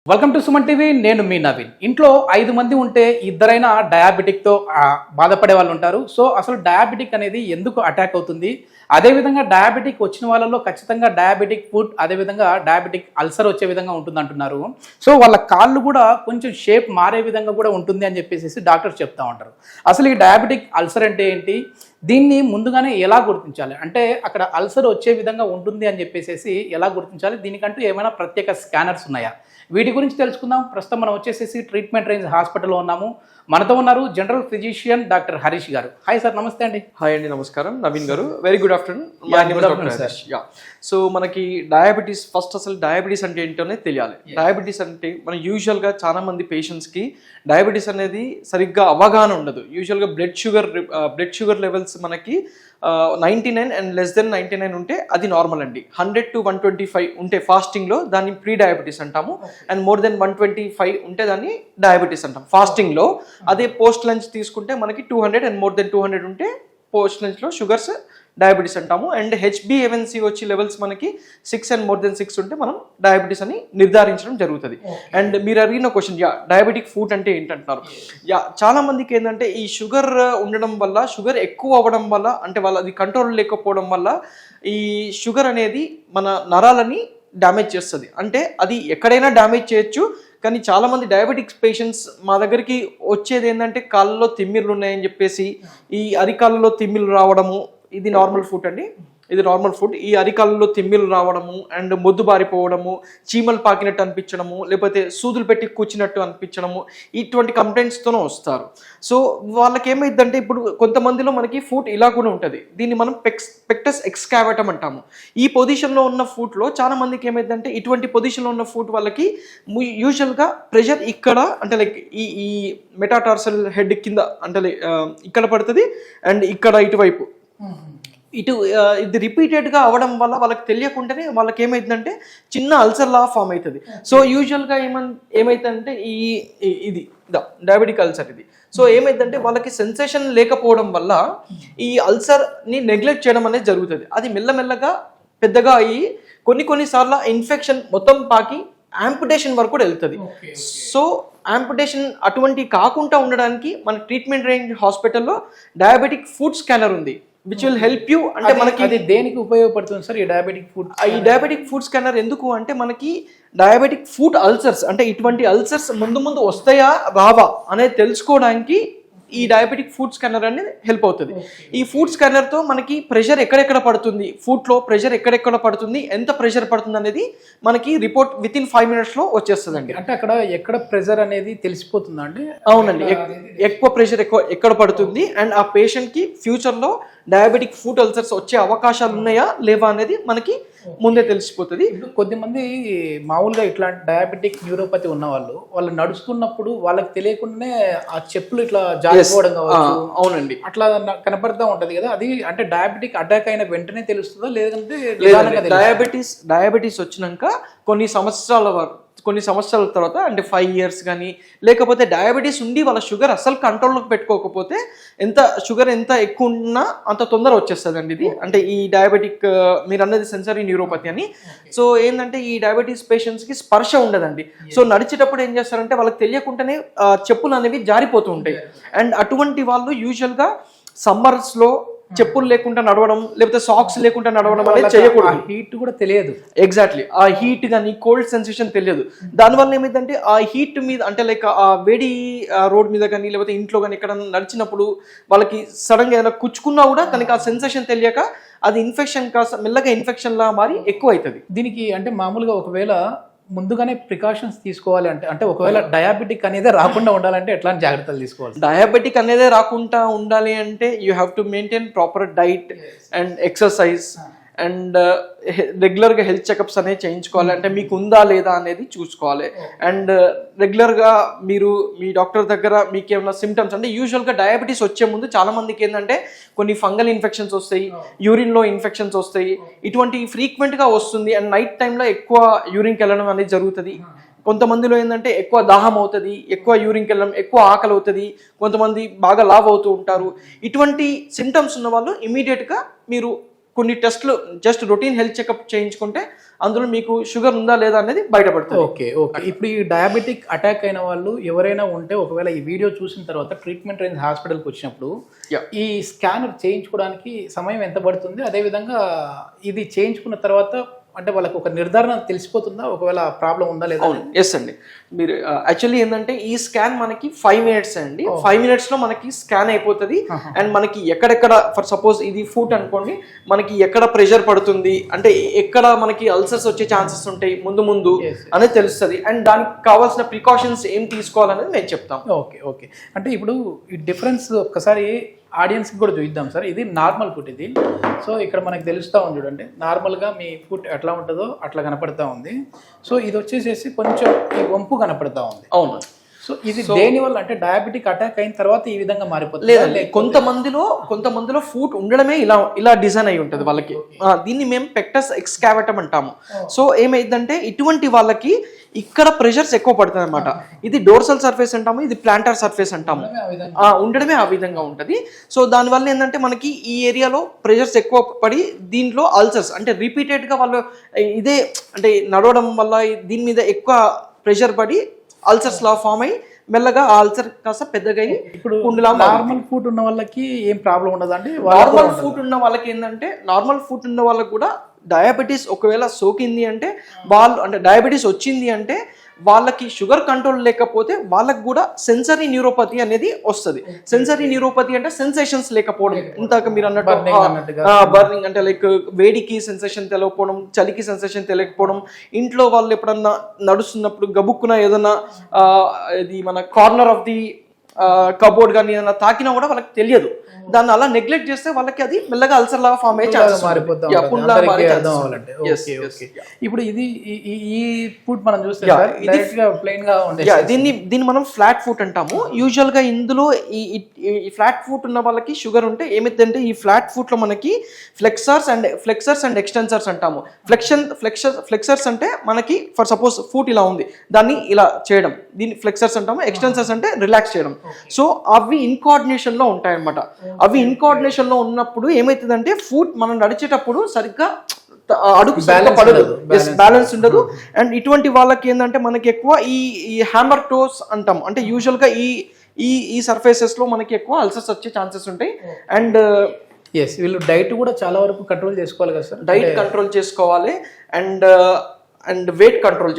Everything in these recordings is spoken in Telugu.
Welcome to Suman TV. నేను మీ నవీన్. ఇంట్లో 5 మంది ఉంటే ఇద్దరైనా డయాబెటిక్తో బాధపడే వాళ్ళు ఉంటారు. సో అసలు డయాబెటిక్ అనేది ఎందుకు అటాక్ అవుతుంది, అదేవిధంగా డయాబెటిక్ వచ్చిన వాళ్ళలో ఖచ్చితంగా డయాబెటిక్ ఫుడ్, అదేవిధంగా డయాబెటిక్ అల్సర్ వచ్చే విధంగా ఉంటుంది అంటున్నారు. సో వాళ్ళ కాళ్ళు కూడా కొంచెం షేప్ మారే విధంగా కూడా ఉంటుంది అని చెప్పేసి డాక్టర్స్ చెప్తా ఉంటారు. అసలు ఈ డయాబెటిక్ అల్సర్ అంటే ఏంటి, దీన్ని ముందుగానే ఎలా గుర్తించాలి, అంటే అక్కడ అల్సర్ వచ్చే విధంగా ఉంటుంది అని చెప్పేసి ఎలా గుర్తించాలి, దీనికంటూ ఏమైనా ప్రత్యేక స్కానర్స్ ఉన్నాయా, వీటి గురించి తెలుసుకుందాం. ప్రస్తుతం మనం వచ్చేసేసి ట్రీట్మెంట్ రేంజ్ హాస్పిటల్లో ఉన్నాము. మనతో ఉన్నారు జనరల్ ఫిజిషియన్ డాక్టర్ హరీష్ గారు. హాయ్ సార్, నమస్తే అండి. హాయ్ అండి, నమస్కారం. నవీన్ గారు, వెరీ గుడ్ ఆఫ్టర్నూన్. సో మనకి డయాబెటీస్, ఫస్ట్ అసలు డయాబెటీస్ అంటే ఏంటనే తెలియాలి. డయాబెటీస్ అంటే మన యూజువల్గా చాలా మంది పేషెంట్స్కి డయాబెటీస్ అనేది సరిగ్గా అవగాహన ఉండదు. యూజువల్గా బ్లడ్ షుగర్ లెవెల్స్ మనకి 99 అండ్ లెస్ దెన్ 99 ఉంటే అది నార్మల్ అండి. 100 to 125 ఉంటే ఫాస్టింగ్లో దాన్ని ప్రీ డయాబెటీస్ అంటాము. అండ్ మోర్ దెన్ 125 ఉంటే దాన్ని డయాబెటీస్ అంటాం ఫాస్టింగ్లో. అదే పోస్ట్ లంచ్ తీసుకుంటే మనకి 200 అండ్ మోర్ దెన్ 200 ఉంటే పోస్ట్ లంచ్లో షుగర్స్ డయాబెటీస్ అంటాము. అండ్ HbA1c వచ్చి లెవెల్స్ మనకి 6 అండ్ మోర్ దెన్ 6 ఉంటే మనం డయాబెటీస్ అని నిర్ధారించడం జరుగుతుంది. అండ్ మీరు అడిగిన క్వశ్చన్, డయాబెటిక్ ఫుడ్ అంటే ఏంటంటున్నారు. చాలా మందికి ఏంటంటే ఈ షుగర్ ఉండడం వల్ల, షుగర్ ఎక్కువ అవ్వడం వల్ల, అంటే వాళ్ళ అది కంట్రోల్ లేకపోవడం వల్ల ఈ షుగర్ అనేది మన నరాలని డ్యామేజ్ చేస్తుంది. అంటే అది ఎక్కడైనా డ్యామేజ్ చేయొచ్చు. కానీ చాలామంది డయాబెటిక్స్ పేషెంట్స్ మా దగ్గరికి వచ్చేది ఏంటంటే కాళ్ళలో తిమ్మిర్లు ఉన్నాయని చెప్పేసి, ఈ అరికాళ్ళలో తిమ్మిర్లు రావడము, ఇది నార్మల్ ఫుడ్ అండి, ఇది నార్మల్ ఫుడ్. ఈ అరికాళ్ళలో తిమ్మిర్లు రావడము అండ్ మొద్దు బారిపోవడము, చీమలు పాకినట్టు అనిపించడము, లేకపోతే సూదులు పెట్టి కూర్చున్నట్టు అనిపించడము, ఇటువంటి కంప్లైంట్స్తోనే వస్తారు. సో వాళ్ళకి ఏమైందంటే, ఇప్పుడు కొంతమందిలో మనకి ఫుడ్ ఇలా కూడా ఉంటుంది. దీన్ని మనం పెక్టస్ ఎక్స్కావేటమ్ అంటాము. ఈ పొజిషన్లో ఉన్న ఫుడ్లో చాలా మందికి ఏమైందంటే, ఇటువంటి పొజిషన్లో ఉన్న ఫుడ్ వాళ్ళకి యూజువల్గా ప్రెషర్ ఇక్కడ, అంటే లైక్ ఈ మెటాటార్సల్ హెడ్ కింద, అంటే ఇక్కడ పడుతుంది అండ్ ఇక్కడ ఇటువైపు ఇది రిపీటెడ్గా అవ్వడం వల్ల వాళ్ళకి తెలియకుండానే వాళ్ళకి ఏమైతుందంటే చిన్న అల్సర్ లా ఫామ్ అవుతుంది. సో యూజువల్గా ఏమైతుందంటే ఇది డయాబెటిక్ అల్సర్ ఇది. సో ఏమైందంటే వాళ్ళకి సెన్సేషన్ లేకపోవడం వల్ల ఈ అల్సర్ని నెగ్లెక్ట్ చేయడం అనేది జరుగుతుంది. అది మెల్లమెల్లగా పెద్దగా అయ్యి కొన్నిసార్లు ఇన్ఫెక్షన్ మొత్తం పాకి యాంపుటేషన్ వరకు కూడా వెళ్తుంది. సో యాంపుటేషన్ అటువంటి కాకుండా ఉండడానికి మన ట్రీట్మెంట్ రేంజ్ హాస్పిటల్లో డయాబెటిక్ ఫుడ్ స్కానర్ ఉంది, విచ్ విల్ హెల్ప్ యూ. అంటే మనకి అది దేనికి ఉపయోగపడుతుంది సార్ ఈ డయాబెటిక్ ఫుడ్? ఈ డయాబెటిక్ ఫుడ్ స్కానర్ ఎందుకు అంటే, మనకి డయాబెటిక్ ఫుడ్ అల్సర్స్, అంటే ఇటువంటి అల్సర్స్ ముందు వస్తాయా రావా అనేది తెలుసుకోవడానికి ఈ డయాబెటిక్ ఫుడ్ స్కానర్ అనేది హెల్ప్ అవుతుంది. ఈ ఫుడ్ స్కానర్తో మనకి ప్రెషర్ ఎక్కడెక్కడ పడుతుంది, ఫుడ్లో ప్రెషర్ ఎక్కడెక్కడ పడుతుంది, ఎంత ప్రెషర్ పడుతుంది అనేది మనకి రిపోర్ట్ విత్ ఇన్ 5 minutesలో వచ్చేస్తుందండి. అంటే అక్కడ ఎక్కడ ప్రెషర్ అనేది తెలిసిపోతుందా అండి? అవునండి, ఎక్కువ ప్రెషర్ ఎక్కడ పడుతుంది అండ్ ఆ పేషెంట్కి ఫ్యూచర్లో డయాబెటిక్ ఫుడ్ అల్సర్స్ వచ్చే అవకాశాలు ఉన్నాయా లేవా అనేది మనకి ముందే తెలిసిపోతుంది. ఇప్పుడు కొద్దిమంది మామూలుగా ఇట్లాంటి డయాబెటిక్ న్యూరోపతి ఉన్న వాళ్ళు నడుస్తున్నప్పుడు వాళ్ళకి తెలియకుండానే ఆ చెప్పులు ఇట్లా జారిపోవడం కావచ్చు, అవునండి, అట్లా కనపడతా ఉంటది కదా. అది అంటే డయాబెటిక్ అటాక్ అయిన వెంటనే తెలుస్తుందా, లేదంటే డయాబెటీస్ వచ్చినాక కొన్ని సంవత్సరాల తర్వాత, అంటే 5 years కానీ, లేకపోతే డయాబెటీస్ ఉండి వాళ్ళ షుగర్ అసలు కంట్రోల్లోకి పెట్టుకోకపోతే షుగర్ ఎంత ఎక్కువ ఉన్నా అంత తొందర వచ్చేస్తుంది అండి ఇది. అంటే ఈ డయాబెటిక్, మీరు అన్నది సెన్సరీ న్యూరోపతి అని. సో ఏంటంటే ఈ డయాబెటీస్ పేషెంట్స్కి స్పర్శ ఉండదండి. సో నడిచేటప్పుడు ఏం చేస్తారంటే వాళ్ళకి తెలియకుండానే చెప్పులు అనేవి జారిపోతూ ఉంటాయి. అండ్ అటువంటి వాళ్ళు యూజువల్గా సమ్మర్స్లో చెప్పులు లేకుండా నడవడం, లేకపోతే సాక్స్ లేకుండా నడవడం అనేది చేయకూడదు. హీట్ కూడా తెలియదు. ఎగ్జాక్ట్లీ, ఆ హీట్ కానీ కోల్డ్ సెన్సేషన్ తెలియదు. దానివల్ల ఏమైందంటే ఆ హీట్ మీద, అంటే లైక్ ఆ వేడి రోడ్ మీద కానీ లేకపోతే ఇంట్లో కానీ ఎక్కడ నడిచినప్పుడు వాళ్ళకి సడన్గా ఏదైనా కుచ్చుకున్నా కూడా తనకి ఆ సెన్సేషన్ తెలియక అది ఇన్ఫెక్షన్ కాస్త మెల్లగా ఇన్ఫెక్షన్ లా మారి ఎక్కువ అవుతుంది. దీనికి అంటే మామూలుగా ఒకవేళ ముందుగానే ప్రికాషన్స్ తీసుకోవాలి అంటే ఒకవేళ డయాబెటిక్ అనేది రాకుండా ఉండాలంటే ఎట్లాంటి జాగ్రత్తలు తీసుకోవాలి? డయాబెటిక్ అనేది రాకుండా ఉండాలి అంటే you have to maintain proper diet and exercise and రెగ్యులర్గా హెల్త్ చెకప్స్ అనేవి చేయించుకోవాలి. అంటే మీకు ఉందా లేదా అనేది చూసుకోవాలి. అండ్ రెగ్యులర్గా మీరు మీ డాక్టర్ దగ్గర మీకు ఏమైనా సిమ్టమ్స్, అంటే యూజువల్గా డయాబెటీస్ వచ్చే ముందు చాలా మందికి ఏంటంటే కొన్ని ఫంగల్ ఇన్ఫెక్షన్స్ వస్తాయి, యూరిన్లో ఇన్ఫెక్షన్స్ వస్తాయి, ఇటువంటి ఫ్రీక్వెంట్గా వస్తుంది. అండ్ నైట్ టైంలో ఎక్కువ యూరిన్కి వెళ్ళడం అనేది జరుగుతుంది. కొంతమందిలో ఏంటంటే ఎక్కువ దాహం అవుతుంది, ఎక్కువ యూరిన్కి వెళ్ళడం, ఎక్కువ ఆకలి అవుతుంది, కొంతమంది బాగా లావ్ అవుతూ ఉంటారు. ఇటువంటి సిమ్టమ్స్ ఉన్న వాళ్ళు ఇమీడియట్గా మీరు కొన్ని టెస్ట్లు జస్ట్ రొటీన్ హెల్త్ చెకప్ చేయించుకుంటే అందులో మీకు షుగర్ ఉందా లేదా అనేది బయటపడుతుంది. Okay okay. ఇప్పుడు ఈ డయాబెటిక్ అటాక్ అయిన వాళ్ళు ఎవరైనా ఉంటే ఒకవేళ ఈ వీడియో చూసిన తర్వాత ట్రీట్మెంట్ రేంజ్ హాస్పిటల్కి వచ్చినప్పుడు ఈ స్కానర్ చేయించుకోవడానికి సమయం ఎంత పడుతుంది, అదేవిధంగా ఇది చేయించుకున్న తర్వాత అంటే వాళ్ళకి ఒక నిర్ధారణ తెలిసిపోతుందా ఒకవేళ ప్రాబ్లం ఉందా లేదా? అవును, ఎస్ అండి. మీరు యాక్చువల్లీ ఏంటంటే ఈ స్కాన్ మనకి 5 minutes అండి. 5 minutes లో మనకి స్కాన్ అయిపోతుంది. అండ్ మనకి ఎక్కడెక్కడ ఫర్ సపోజ్ ఇది ఫుట్ అనుకోండి, మనకి ఎక్కడ ప్రెషర్ పడుతుంది అంటే ఎక్కడ మనకి అల్సర్స్ వచ్చే ఛాన్సెస్ ఉంటాయి ముందు అనేది తెలుస్తుంది. అండ్ దానికి కావాల్సిన ప్రికాషన్స్ ఏం తీసుకోవాలనేది నేను చెప్తాం. Okay okay. అంటే ఇప్పుడు ఈ డిఫరెన్స్ ఒక్కసారి ఆడియన్స్కి కూడా చూద్దాం సార్. ఇది నార్మల్ ఫుట్ ఇది. సో ఇక్కడ మనకి తెలుస్తూ ఉంది చూడండి, నార్మల్గా మీ ఫుట్ ఎట్లా ఉంటుందో అట్లా కనపడతా ఉంది. సో ఇది వచ్చేసేసి కొంచెం ఈ వంపు కనపడతా ఉంది. అవును. సో ఇది దేని వల్ల అంటే డయాబెటిక్ అటాక్ అయిన తర్వాత ఈ విధంగా మారిపోతుంది? లేదండి, కొంతమందిలో ఫుట్ ఉండడమే ఇలా డిజైన్ అయి ఉంటుంది వాళ్ళకి. దీన్ని మేము పెక్టస్ ఎక్స్కావేటమ్ అంటాము. సో ఏమైందంటే ఇటువంటి వాళ్ళకి ఇక్కడ ప్రెషర్స్ ఎక్కువ పడుతుంది అనమాట. ఇది డోర్సల్ సర్ఫేస్ అంటాము, ఇది ప్లాంటార్ సర్ఫేస్ అంటాము. ఉండడమే ఆ విధంగా ఉంటుంది. సో దానివల్ల ఏంటంటే మనకి ఈ ఏరియాలో ప్రెషర్స్ ఎక్కువ పడి దీంట్లో అల్సర్స్ అంటే రిపీటెడ్గా వాళ్ళు ఇదే అంటే నడవడం వల్ల దీని మీద ఎక్కువ ప్రెషర్ పడి అల్సర్స్ లా ఫామ్ అయ్యి మెల్లగా ఆ అల్సర్ కాస్త పెద్దగా అయ్యి ఇప్పుడు నార్మల్ ఫుట్ ఉన్న వాళ్ళకి ఏం ప్రాబ్లం ఉండదు అండి? నార్మల్ ఫుట్ ఉన్న వాళ్ళకి ఏంటంటే నార్మల్ ఫుట్ ఉన్న వాళ్ళకి కూడా డయాబెటీస్ ఒకవేళ సోకింది అంటే వాళ్ళు అంటే డయాబెటీస్ వచ్చింది అంటే వాళ్ళకి షుగర్ కంట్రోల్ లేకపోతే వాళ్ళకి కూడా సెన్సరీ న్యూరోపతి అనేది వస్తుంది. సెన్సరీ న్యూరోపతి అంటే సెన్సేషన్స్ లేకపోవడం, ఇందాక మీరు అన్నట్టు బర్నింగ్ అంటే లైక్ వేడికి సెన్సేషన్ తెలియకపోవడం, చలికి సెన్సేషన్ తెలియకపోవడం, ఇంట్లో వాళ్ళు ఎప్పుడన్నా నడుస్తున్నప్పుడు గబుక్కున ఏదన్నా ఇది మన కార్నర్ ఆఫ్ ది కబోర్డ్ కానీ ఏదైనా తాకినా కూడా వాళ్ళకి తెలియదు. దాన్ని అలా నెగ్లెక్ట్ చేస్తే వాళ్ళకి అది మెల్లగా అల్సర్ లాగా ఫామ్ అయ్యే ఛాన్సెస్ మారిపోతుంది. ఇప్పుడు ఇది ఈ ఫుడ్ మనం చూస్తే ప్లెయిన్ గా దీన్ని మనం ఫ్లాట్ ఫుట్ అంటాము. యూజువల్ గా ఇందులో ఈ ఫ్లాట్ ఫుట్ ఉన్న వాళ్ళకి షుగర్ ఉంటే ఏమైందంటే ఈ ఫ్లాట్ ఫుట్ లో మనకి ఫ్లెక్సర్స్ అండ్ ఎక్స్టెన్సర్స్ అంటాము. ఫ్లెక్సర్స్ అంటే మనకి ఫర్ సపోజ్ ఫుట్ ఇలా ఉంది, దాన్ని ఇలా చేయడం, దీన్ని ఫ్లెక్సర్స్ అంటాము. ఎక్స్టెన్సర్స్ అంటే రిలాక్స్ చేయడం. సో అవి ఇన్కోఆర్డినేషన్ లో ఉంటాయి అన్నమాట. అవి ఇన్కోఆర్డినేషన్ లో ఉన్నప్పుడు ఏమైతుందంటే ఫుట్ మనం నడిచేటప్పుడు సరిగ్గా అడుగు పడదు, బ్యాలెన్స్ ఉండదు. అండ్ ఇటువంటి వాళ్ళకి ఏంటంటే మనకి ఎక్కువ ఈ హ్యామర్ టోస్ అంటాం. అంటే యూజువల్ గా ఈ సర్ఫేసెస్ లో మనకి ఎక్కువ అల్సర్స్ వచ్చే ఛాన్సెస్ ఉంటాయి. అండ్ వీళ్ళు డైట్ కూడా చాలా వరకు కంట్రోల్ చేసుకోవాలి కదా సార్? డైట్ కంట్రోల్ చేసుకోవాలి అండ్ వెయిట్ కంట్రోల్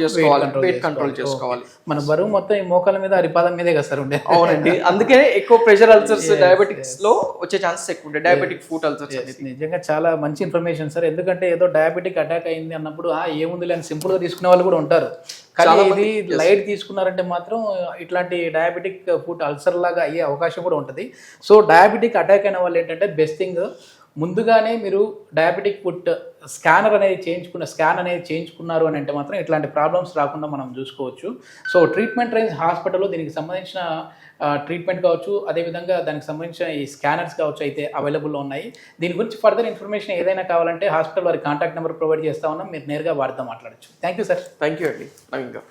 చేసుకోవాలి. మన బరువు మొత్తం ఈ మోకాల మీద అరిపాదం మీదే కదా సార్ ఉండే. అవునండి, అందుకే ఎక్కువ ప్రెషర్ అల్సర్స్ డయాబెటిక్స్ లో వచ్చే ఛాన్సెస్ ఎక్కువ ఉంటాయి. డయాబెటిక్ ఫుట్ అల్సర్స్ నిజంగా చాలా మంచి ఇన్ఫర్మేషన్ సార్. ఎందుకంటే ఏదో డయాబెటిక్ అటాక్ అయింది అన్నప్పుడు ఏముంది అని సింపుల్ గా తీసుకునే వాళ్ళు కూడా ఉంటారు. కానీ ఇది లైట్ తీసుకున్నారంటే మాత్రం ఇట్లాంటి డయాబెటిక్ ఫుట్ అల్సర్ లాగా అయ్యే అవకాశం కూడా ఉంటుంది. సో డయాబెటిక్ అటాక్ అయిన వాళ్ళు ఏంటంటే బెస్ట్ థింగ్ ముందుగానే మీరు డయాబెటిక్ ఫుట్ స్కాన్ అనేది చేయించుకున్నారు అని అంటే మాత్రం ఇట్లాంటి ప్రాబ్లమ్స్ రాకుండా మనం చూసుకోవచ్చు. సో ట్రీట్మెంట్ రేంజ్ హాస్పిటల్లో దీనికి సంబంధించిన ట్రీట్మెంట్ కావచ్చు, అదేవిధంగా దానికి సంబంధించిన ఈ స్కానర్స్ కావచ్చు అయితే అవైలబుల్లో ఉన్నాయి. దీని గురించి ఫర్దర్ ఇన్ఫర్మేషన్ ఏదైనా కావాలంటే హాస్పిటల్ వారి కాంటాక్ట్ నెంబర్ ప్రొవైడ్ చేస్తా ఉన్నాం, మీరు నేరుగా వారితో మాట్లాడచ్చు. Thank you sir. Thank you అండి నవీన్ గారు.